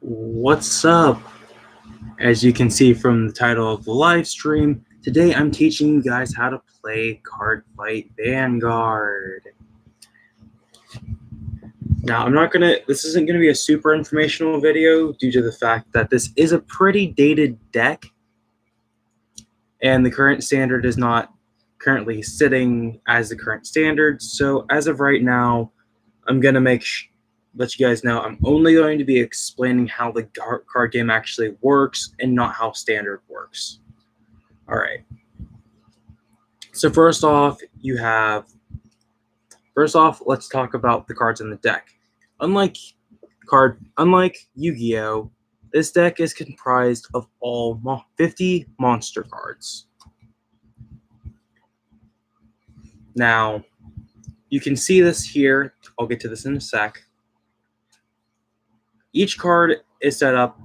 What's up? As you can see from the title of the live stream, today I'm teaching you guys how to play Card Fight Vanguard. Now, this isn't gonna be a super informational video due to the fact that this is a pretty dated deck, and the current standard is not currently sitting as the current standard. So as of right now, I'm gonna let you guys know I'm only going to be explaining how the card game actually works and not how standard works. All right. So first off, let's talk about the cards in the deck. Unlike Yu-Gi-Oh, this deck is comprised of all 50 monster cards. Now, you can see this here. I'll get to this in a sec. Each card is set up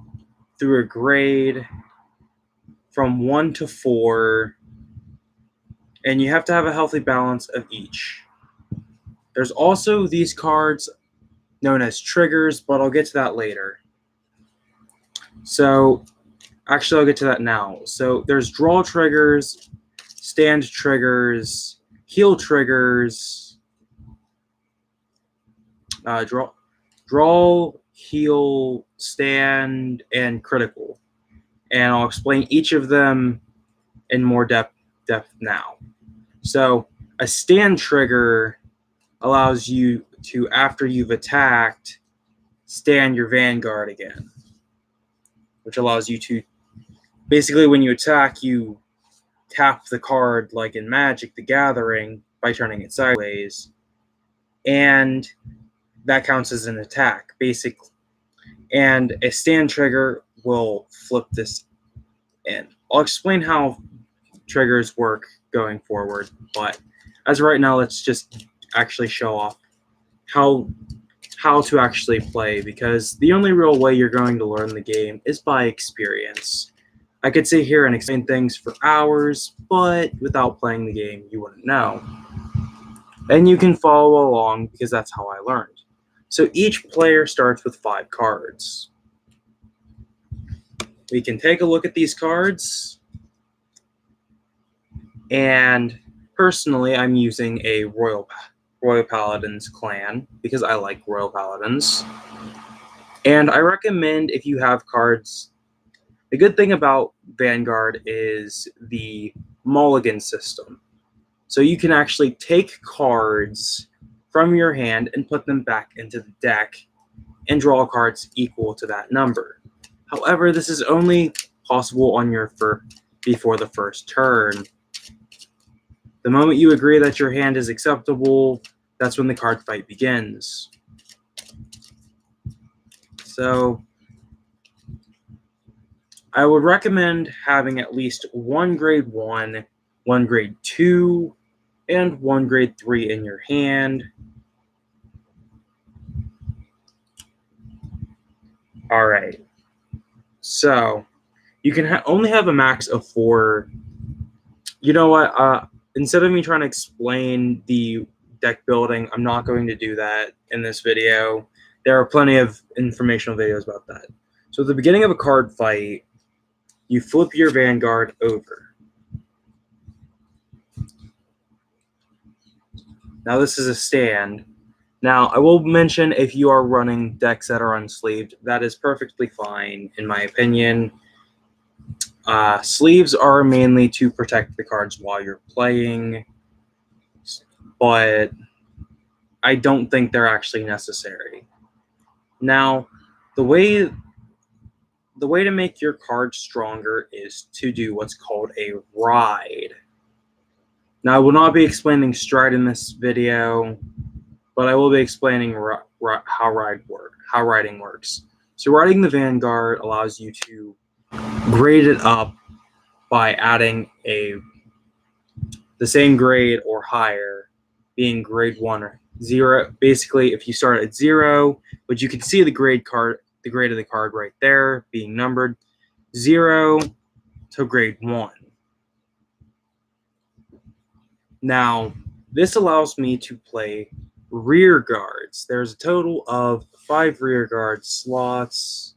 through a grade from 1 to 4, and you have to have a healthy balance of each. There's also these cards known as triggers, but I'll get to that later. So, actually, I'll get to that now. So, there's draw triggers, stand triggers, heal triggers, draw, heal, stand, and critical. And I'll explain each of them in more depth now. So a stand trigger allows you to, after you've attacked, stand your vanguard again, which allows you to, basically when you attack, you tap the card like in Magic the Gathering by turning it sideways, and that counts as an attack, basically. And a stand trigger will flip this in. I'll explain how triggers work going forward, but as of right now, let's just actually show off how to actually play, because the only real way you're going to learn the game is by experience. I could sit here and explain things for hours, but without playing the game, you wouldn't know. And you can follow along because that's how I learned. So each player starts with 5 cards. We can take a look at these cards. And personally, I'm using a Royal Paladins clan because I like Royal Paladins. And I recommend, if you have cards, the good thing about Vanguard is the mulligan system. So you can actually take cards from your hand and put them back into the deck and draw cards equal to that number. However, this is only possible on your before the first turn. The moment you agree that your hand is acceptable, that's when the card fight begins. So I would recommend having at least 1 grade 1, 1 grade 2, and 1 grade 3 in your hand. All right. So you can only have a max of 4. You know what? Instead of me trying to explain the deck building, I'm not going to do that in this video. There are plenty of informational videos about that. So at the beginning of a card fight, you flip your Vanguard over. Now this is a stand. Now I will mention, if you are running decks that are unsleeved, that is perfectly fine in my opinion. Sleeves are mainly to protect the cards while you're playing, but I don't think they're actually necessary. Now, the way to make your card stronger is to do what's called a ride. Now, I will not be explaining stride in this video, but I will be explaining how riding works. So riding the Vanguard allows you to grade it up by adding the same grade or higher, being grade 1 or 0. Basically, if you start at 0, but you can see the grade of the card right there being numbered 0 to grade 1. Now, this allows me to play rear guards. There's a total of 5 rear guard slots.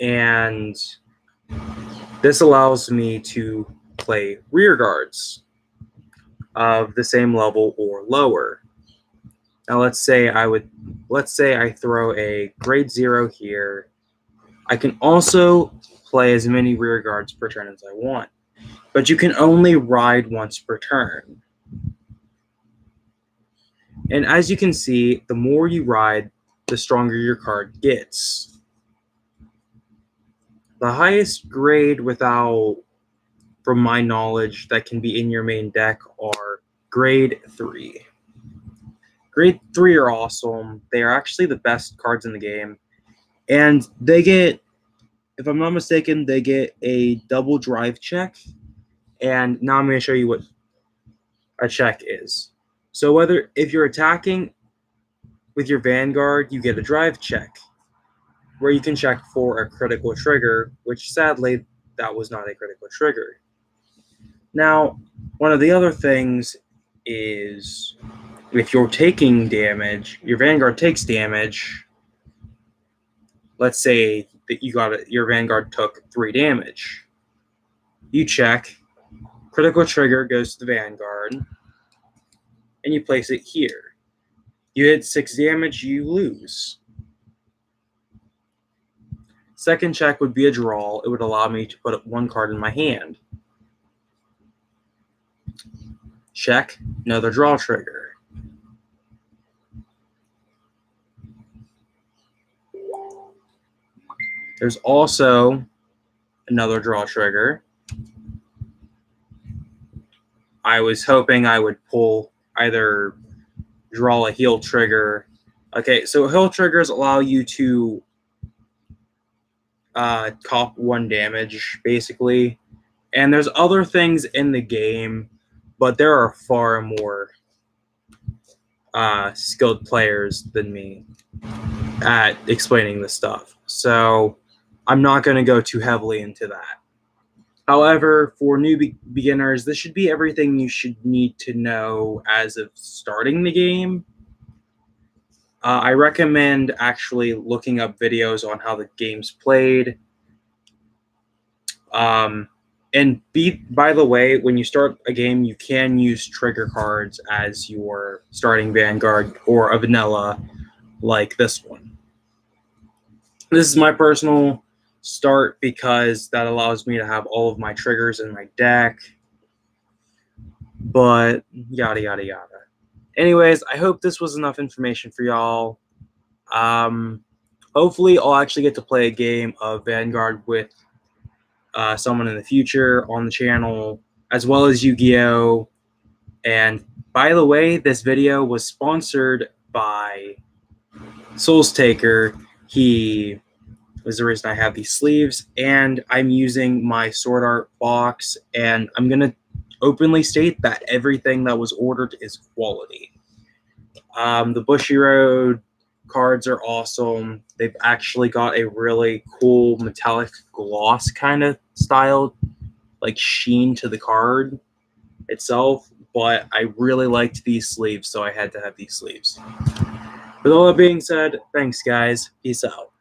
and this allows me to play rear guards of the same level or lower. Now let's say I throw a grade 0 here. I can also play as many rear guards per turn as I want, but you can only ride once per turn. And as you can see, the more you ride, the stronger your card gets. The highest grade from my knowledge, that can be in your main deck are grade 3. Grade 3 are awesome. They are actually the best cards in the game. And they get, if I'm not mistaken, they get a double drive check. And now I'm going to show you what a check is. So if you're attacking with your vanguard, you get a drive check, where you can check for a critical trigger, which sadly, that was not a critical trigger. Now, one of the other things is, if you're taking damage, your vanguard takes damage. Let's say that your vanguard took 3 damage. You check, critical trigger goes to the vanguard, and you place it here. You hit 6 damage, you lose. Second check would be a draw. It would allow me to put 1 card in my hand. Check, another draw trigger. There's also another draw trigger. I was hoping I would pull either draw a heal trigger. Okay, so heal triggers allow you to cop 1 damage, basically. And there's other things in the game, but there are far more skilled players than me at explaining this stuff. So I'm not going to go too heavily into that. However, for new beginners, this should be everything you should need to know as of starting the game. I recommend actually looking up videos on how the game's played. And by the way, when you start a game, you can use trigger cards as your starting vanguard or a vanilla like this one. This is my personal start because that allows me to have all of my triggers in my deck. But yada, yada, yada. Anyways, I hope this was enough information for y'all. Hopefully, I'll actually get to play a game of Vanguard with someone in the future on the channel, as well as Yu-Gi-Oh! And by the way, this video was sponsored by Souls Taker. He was the reason I have these sleeves, and I'm using my Sword Art box, and I'm going to openly state that everything that was ordered is quality. The Bushiroad cards are awesome. They've actually got a really cool metallic gloss kind of style, like sheen to the card itself, but I really liked these sleeves, so I had to have these sleeves. With all that being said, thanks guys. Peace out.